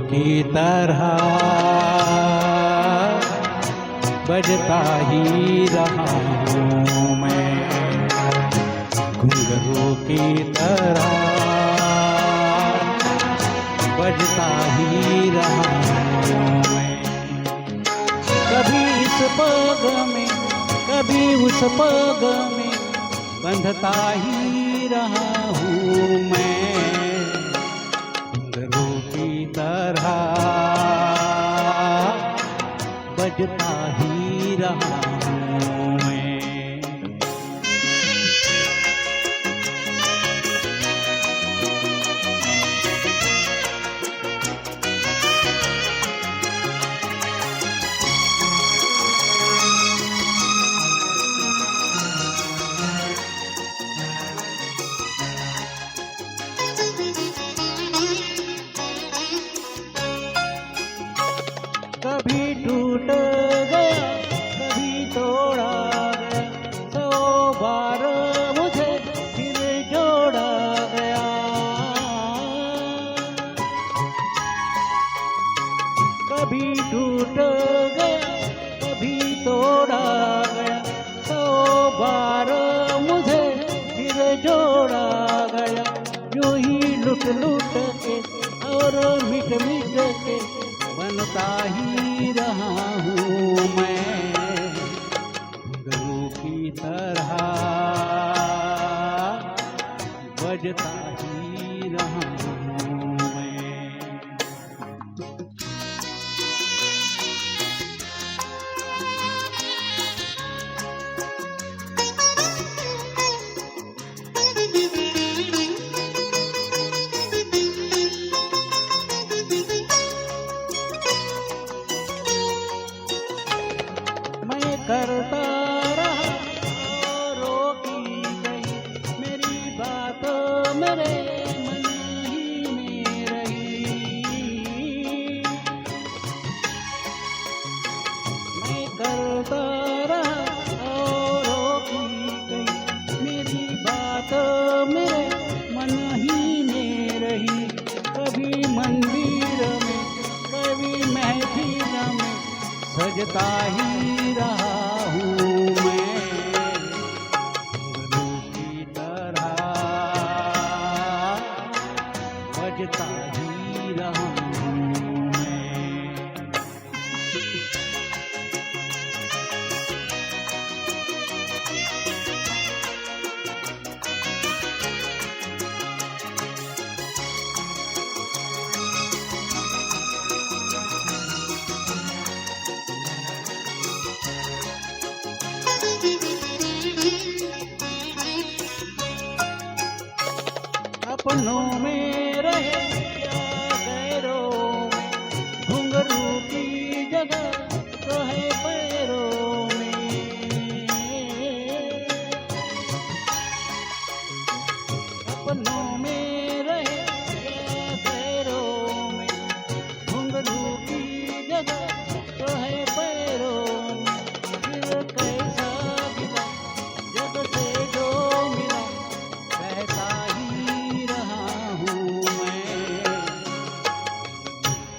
की तरह बजता ही रहा हूँ मैं, घुंघरू की तरह बजता ही रहा हूँ मैं। कभी इस पग में कभी उस पग में बंधता ही रहा हूँ मैं, घुंघरू की तरह बजता ही रहा हूँ मैं। कभी टूट गया कभी तोड़ा गया, 100 बार मुझे फिर जोड़ा गया। कभी टूट गया कभी तोड़ा गया, 100 बार मुझे फिर जोड़ा गया। यूं ही लुट लुट के और मिट मिट के बनता ही रहा हूँ मैं, घुंघरू की तरह बजता ही रहा हूँ मैं। करता रहा और रोकी गई मेरी बात मेरे मन ही में रही। मैं करता रहा और रोकी गई मेरी बात मेरे मन ही में रही। कभी मंदिर में कभी महफिल में सजता ही रहा हूँ मैं, घुंघरू की तरह बजता ही रहा हूँ मैं। अपनों में रहे या गैरों में, घुंघरू की जगह तो है पैरों में। अपनों में रहे या गैरों में, घुंघरू की जगह तो है पैरों में। फिर कैसा मिला जब से जो मिला कहता ही रहा हूँ मैं,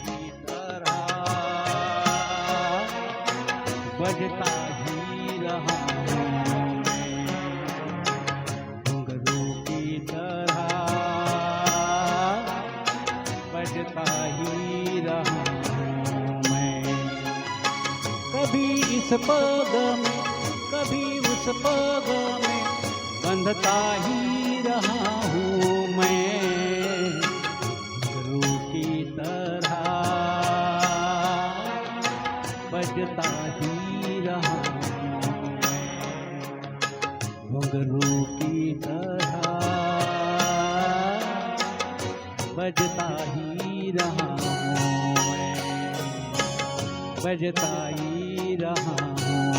की तरह बजता ही रहा हूँ मैं, घुंघरू की तरह बजता ही रहा हूँ मैं। कभी इस पग में कभी उस पग में बंधता ही रहा हूँ मैं, घुंघरू की तरह बजता ही रहा हूँ मैं, घुंघरू की तरह बजता ही रहा हूँ मैं, बजता ही रहा हूँ।